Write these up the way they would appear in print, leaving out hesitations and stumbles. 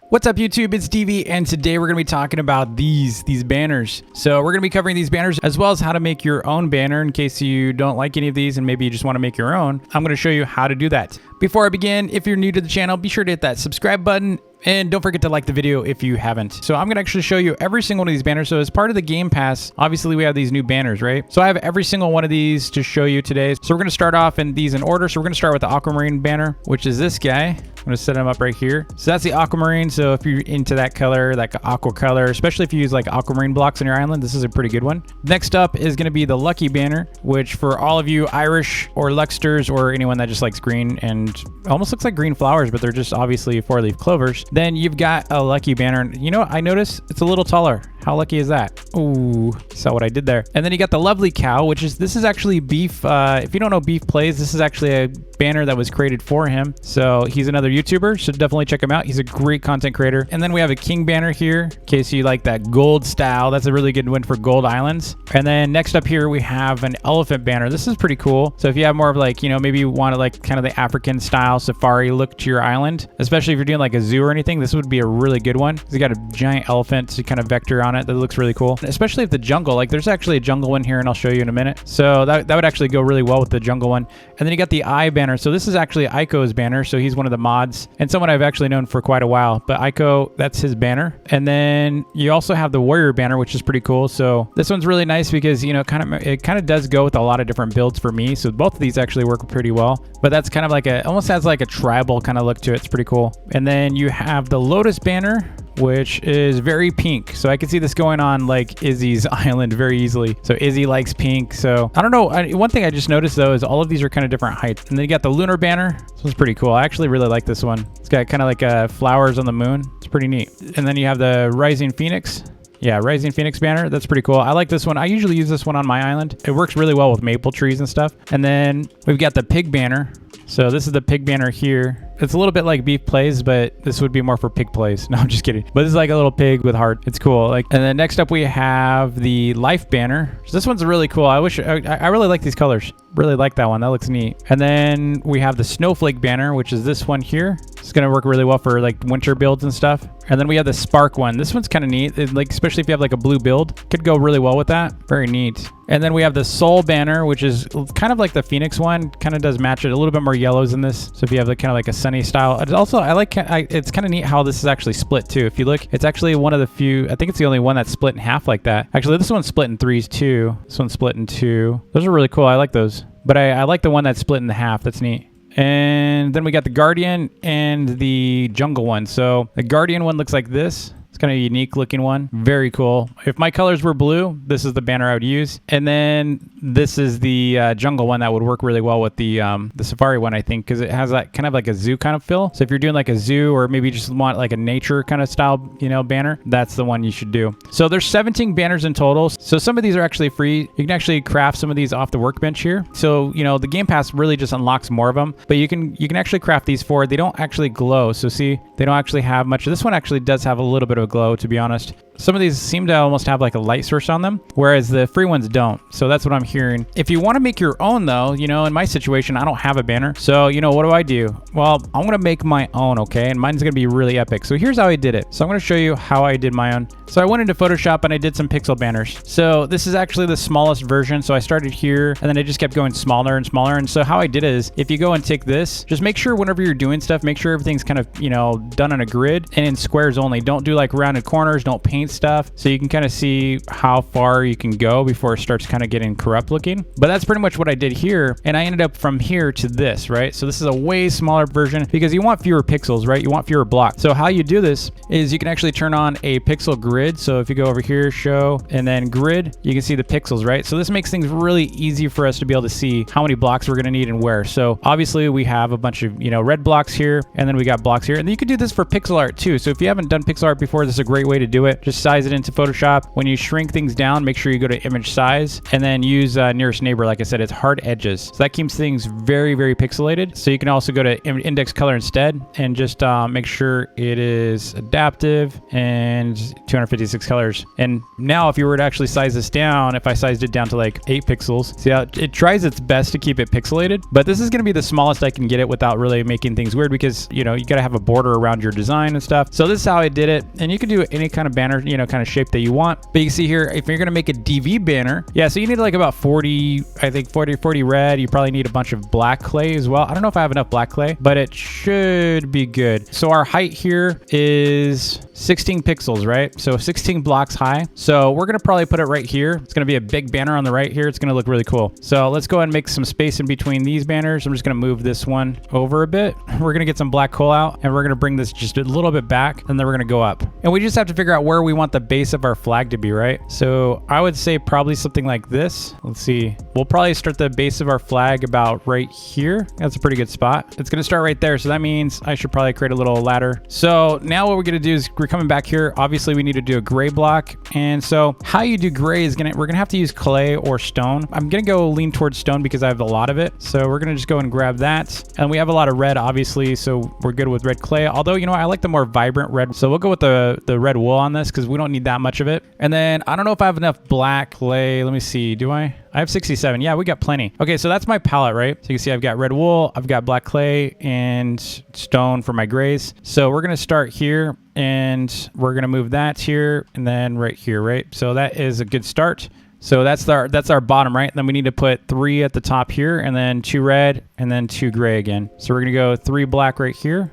What's up YouTube, it's TV, and today we're going to be talking about these banners. So we're going to be covering these banners as well as how to make your own banner in case you don't like any of these and maybe you just want to make your own. I'm going to show you how to do that. Before I begin, if you're new to the channel, be sure to hit that subscribe button and don't forget to like the video if you haven't. So I'm going to actually show you every single one of these banners. So as part of the Game Pass, obviously we have these new banners, right? So I have every single one of these to show you today. So we're going to start off in these in order. So we're going to start with the aquamarine banner, which is this guy. I'm going to set him up right here. So that's the aquamarine. So if you're into that color, like aqua color, especially if you use like aquamarine blocks on your island, this is a pretty good one. Next up is going to be the lucky banner, which for all of you Irish or Luxters or anyone that just likes green and almost looks like green flowers, but they're just obviously 4-leaf clovers, then you've got a lucky banner. You know what I noticed? It's a little taller. How lucky is that? Ooh, saw what I did there. And then you got the lovely cow, which is, this is actually Beef. If you don't know Beef Plays, this is actually a banner that was created for him. So he's another YouTuber, so definitely check him out. He's a great content creator. And then we have a king banner here, in case you like that gold style. That's a really good one for gold islands. And then next up here, we have an elephant banner. This is pretty cool. So if you have more of like, you know, maybe you want to like kind of the African style safari look to your island, especially if you're doing like a zoo or anything, this would be a really good one. You got a giant elephant to kind of vector on it. That looks really cool, especially if the jungle, like there's actually a jungle one here and I'll show you in a minute. So that would actually go really well with the jungle one. And then you got the eye banner. So this is actually Aiko's banner. So he's one of the mods and someone I've actually known for quite a while, but Aiko, that's his banner. And then you also have the warrior banner, which is pretty cool. So this one's really nice because, you know, it kind of does go with a lot of different builds for me. So both of these actually work pretty well, but that's kind of like almost has like a tribal kind of look to it. It's pretty cool. And then you have the lotus banner, which is very pink. So I can see this going on like Izzy's island very easily. So Izzy likes pink. So I don't know. One thing I just noticed though is all of these are kind of different heights. And then you got the lunar banner. This one's pretty cool. I actually really like this one. It's got kind of like flowers on the moon. It's pretty neat. And then you have the rising phoenix. Yeah, Rising Phoenix banner. That's pretty cool. I like this one. I usually use this one on my island. It works really well with maple trees and stuff. And then we've got the pig banner. So this is the pig banner here. It's a little bit like Beef Plays, but this would be more for pig plays. No, I'm just kidding. But this is like a little pig with heart. It's cool. Like, and then next up we have the life banner. So this one's really cool. I really like these colors. Really like that one. That looks neat. And then we have the snowflake banner, which is this one here. It's gonna work really well for like winter builds and stuff. And then we have the spark one. This one's kind of neat. Like especially if you have like a blue build, could go really well with that. Very neat. And then we have the soul banner, which is kind of like the Phoenix one. Kind of does match it. A little bit more yellows in this. So if you have like kind of like a sunny style. It's also, it's kind of neat how this is actually split too. If you look, it's actually one of the few, I think it's the only one that's split in half like that. Actually, this one's split in threes too. This one's split in two. Those are really cool. I like those. But I like the one that's split in the half. That's neat. And then we got the Guardian and the Jungle one. So the Guardian one looks like this. It's kind of a unique looking one. Very cool. If my colors were blue, this is the banner I would use. And then this is the jungle one that would work really well with the safari one, I think, because it has that kind of like a zoo kind of feel. So if you're doing like a zoo or maybe you just want like a nature kind of style, you know, banner, that's the one you should do. So there's 17 banners in total. So some of these are actually free. You can actually craft some of these off the workbench here. So, you know, the Game Pass really just unlocks more of them, but you can actually craft these for, they don't actually glow. So see, they don't actually have much. This one actually does have a little bit of a glow, to be honest. Some of these seem to almost have like a light source on them, whereas the free ones don't. So that's what I'm hearing. If you want to make your own though, you know, in my situation, I don't have a banner. So, you know, what do? Well, I'm going to make my own, okay? And mine's going to be really epic. So here's how I did it. So I'm going to show you how I did my own. So I went into Photoshop and I did some pixel banners. So this is actually the smallest version. So I started here and then I just kept going smaller and smaller. And so how I did it is if you go and take this, just make sure whenever you're doing stuff, make sure everything's kind of, you know, done on a grid and in squares only. Don't do like rounded corners. Don't paint stuff. So you can kind of see how far you can go before it starts kind of getting corrupt looking. But that's pretty much what I did here. And I ended up from here to this, right? So this is a way smaller version because you want fewer pixels, right? You want fewer blocks. So how you do this is you can actually turn on a pixel grid. So if you go over here, show, and then grid, you can see the pixels, right? So this makes things really easy for us to be able to see how many blocks we're going to need and where. So obviously we have a bunch of, you know, red blocks here, and then we got blocks here. And then you could do this for pixel art too. So if you haven't done pixel art before, this is a great way to do it. Just just size it into Photoshop. When you shrink things down, make sure you go to image size and then use nearest neighbor. Like I said, it's hard edges. So that keeps things very, very pixelated. So you can also go to index color instead and just make sure it is adaptive and 256 colors. And now if you were to actually size this down, if I sized it down to like 8 pixels, see how it tries its best to keep it pixelated, but this is going to be the smallest I can get it without really making things weird, because you got to have a border around your design and stuff. So this is how I did it. And you can do any kind of banner, kind of shape that you want. But you can see here, if you're going to make a DV banner, yeah, so you need like about 40, I think 40 red. You probably need a bunch of black clay as well. I don't know if I have enough black clay, but it should be good. So our height here is 16 pixels, right? So 16 blocks high. So we're going to probably put it right here. It's going to be a big banner on the right here. It's going to look really cool. So let's go ahead and make some space in between these banners. I'm just going to move this one over a bit. We're going to get some black coal out and we're going to bring this just a little bit back, and then we're going to go up. And we just have to figure out where we want the base of our flag to be, right? So I would say probably something like this. Let's see. We'll probably start the base of our flag about right here. That's a pretty good spot. It's going to start right there. So that means I should probably create a little ladder. So now what we're going to do is we're coming back here. Obviously we need to do a gray block. And so how you do gray is we're going to have to use clay or stone. I'm going to go lean towards stone because I have a lot of it. So we're going to just go and grab that. And we have a lot of red, obviously. So we're good with red clay. Although, I like the more vibrant red. So we'll go with the red wool on this because we don't need that much of it. And then I don't know if I have enough black clay. Let me see. Do I? I have 67. Yeah, we got plenty. Okay, so that's my palette, right? So you can see I've got red wool, I've got black clay, and stone for my grays. So we're going to start here, and we're going to move that here, and then right here, right? So that is a good start. So that's our bottom, right? Then we need to put 3 at the top here, and then 2 red, and then 2 gray again. So we're going to go 3 black right here,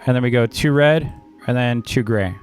and then we go 2 red, and then 2 gray.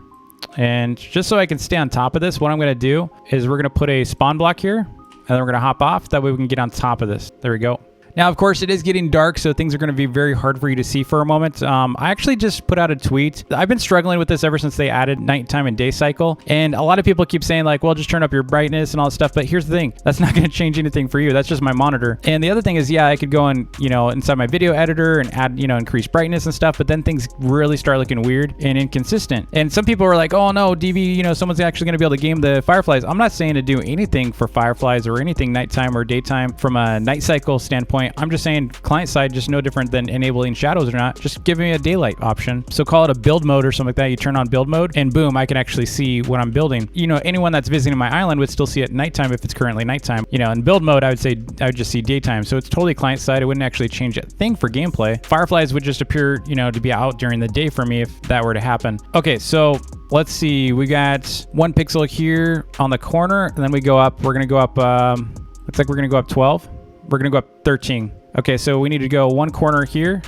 And just so I can stay on top of this, what I'm going to do is we're going to put a spawn block here. And then we're going to hop off. That way we can get on top of this. There we go. Now, of course, it is getting dark, so things are going to be very hard for you to see for a moment. I actually just put out a tweet. I've been struggling with this ever since they added nighttime and day cycle. And a lot of people keep saying like, well, just turn up your brightness and all that stuff. But here's the thing. That's not going to change anything for you. That's just my monitor. And the other thing is, yeah, I could go in, inside my video editor and add, increase brightness and stuff. But then things really start looking weird and inconsistent. And some people are like, oh, no, DV, someone's actually going to be able to game the fireflies. I'm not saying to do anything for fireflies or anything nighttime or daytime from a night cycle standpoint. I'm just saying client side, just no different than enabling shadows or not. Just give me a daylight option. So call it a build mode or something like that. You turn on build mode and boom, I can actually see what I'm building. Anyone that's visiting my island would still see it nighttime if it's currently nighttime. In build mode, I would say I would just see daytime. So it's totally client side. It wouldn't actually change a thing for gameplay. Fireflies would just appear, to be out during the day for me if that were to happen. Okay, so let's see. We got 1 pixel here on the corner, and then we go up. We're going to go up, looks like we're going to go up 12. We're going to go up 13. Okay, so we need to go 1 corner here,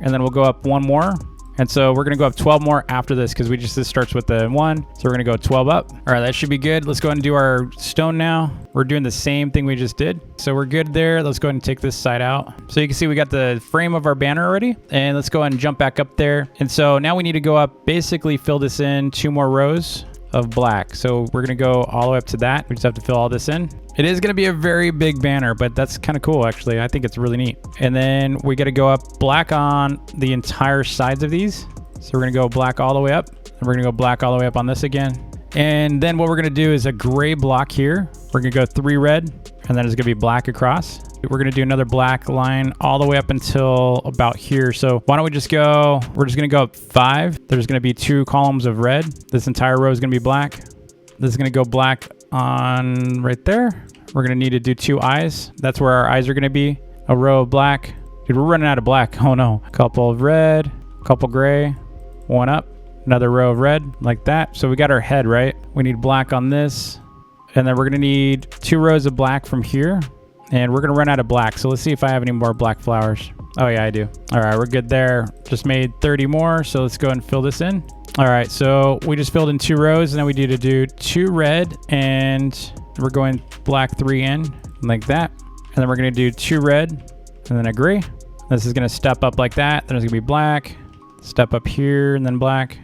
and then we'll go up 1 more. And so we're going to go up 12 more after this because this starts with the 1. So we're going to go 12 up. All right, that should be good. Let's go ahead and do our stone now. We're doing the same thing we just did. So we're good there. Let's go ahead and take this side out. So you can see we got the frame of our banner already. And let's go ahead and jump back up there. And so now we need to go up, basically fill this in 2 more rows of black. So we're going to go all the way up to that. We just have to fill all this in. It is going to be a very big banner, but that's kind of cool, actually. I think it's really neat. And then we got to go up black on the entire sides of these. So we're going to go black all the way up. And we're going to go black all the way up on this again. And then what we're going to do is a gray block here. We're going to go 3 red, and then it's going to be black across. We're going to do another black line all the way up until about here. So why don't we just go, we're just going to go up 5. There's going to be 2 columns of red. This entire row is going to be black. This is going to go black on right there. We're going to need to do 2 eyes. That's where our eyes are going to be. A row of black. Dude, we're running out of black. Oh no. A couple of red, a couple gray, 1 up, another row of red like that. So we got our head, right? We need black on this. And then we're going to need 2 rows of black from here. And we're going to run out of black. So let's see if I have any more black flowers. Oh yeah, I do. All right, we're good there. Just made 30 more. So let's go ahead and fill this in. All right, so we just filled in 2 rows, and then we need to do 2 red, and we're going black 3 in like that. And then we're going to do 2 red and then a gray. This is going to step up like that. Then it's going to be black, step up here and then black,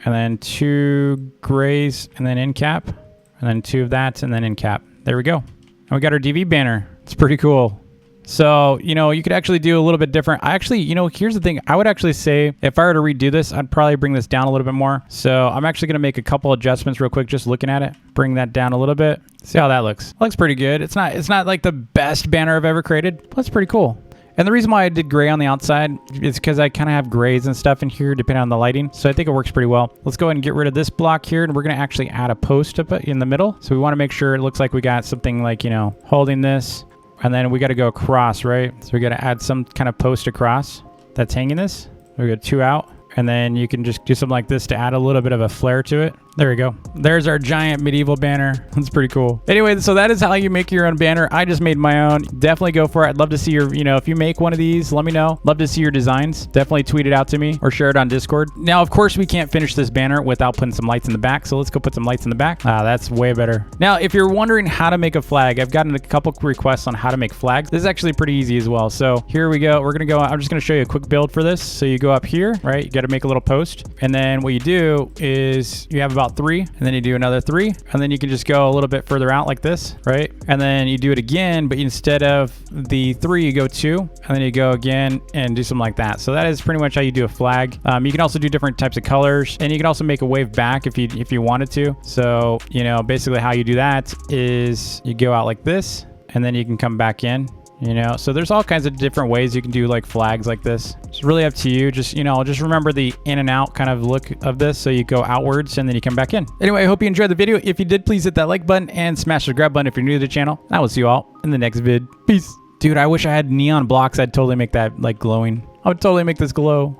and then 2 grays and then end cap, and then 2 of that and then end cap. There we go. And we got our DV banner. It's pretty cool. So, you know, you could actually do a little bit different. I actually, you know, here's the thing. I would actually say if I were to redo this, I'd probably bring this down a little bit more. So I'm actually going to make a couple adjustments real quick, just looking at it. Bring that down a little bit. See how that looks. Looks pretty good. It's not like the best banner I've ever created, but it's pretty cool. And the reason why I did gray on the outside is because I kind of have grays and stuff in here depending on the lighting. So I think it works pretty well. Let's go ahead and get rid of this block here. And we're going to actually add a post up in the middle. So we want to make sure it looks like we got something like, you know, holding this. And then we got to go across, right? So we got to add some kind of post across that's hanging this. We got 2 out. And then you can just do something like this to add a little bit of a flare to it. There we go. There's our giant medieval banner. That's pretty cool. Anyway, so that is how you make your own banner. I just made my own. Definitely go for it. I'd love to see your, you know, if you make one of these, let me know. Love to see your designs. Definitely tweet it out to me or share it on Discord. Now, of course, we can't finish this banner without putting some lights in the back. So let's go put some lights in the back. Ah, that's way better. Now, if you're wondering how to make a flag, I've gotten a couple requests on how to make flags. This is actually pretty easy as well. So here we go. We're going to go. I'm just going to show you a quick build for this. So you go up here, right? You got to make a little post. And then what you do is you have about 3, and then you do another 3, and then you can just go a little bit further out like this, right? And then you do it again, but instead of the 3, you go 2, and then you go again and do something like that. So that is pretty much how you do a flag. You can also do different types of colors, and you can also make a wave back if you wanted to. So, you know, basically how you do that is you go out like this, and then you can come back in. You know, so there's all kinds of different ways you can do like flags like this. It's really up to you. Just, you know, just remember the in and out kind of look of this. So you go outwards and then you come back in. Anyway, I hope you enjoyed the video. If you did, please hit that like button and smash the subscribe button if you're new to the channel. And I will see you all in the next vid. Peace. Dude, I wish I had neon blocks. I'd totally make that like glowing. I would totally make this glow.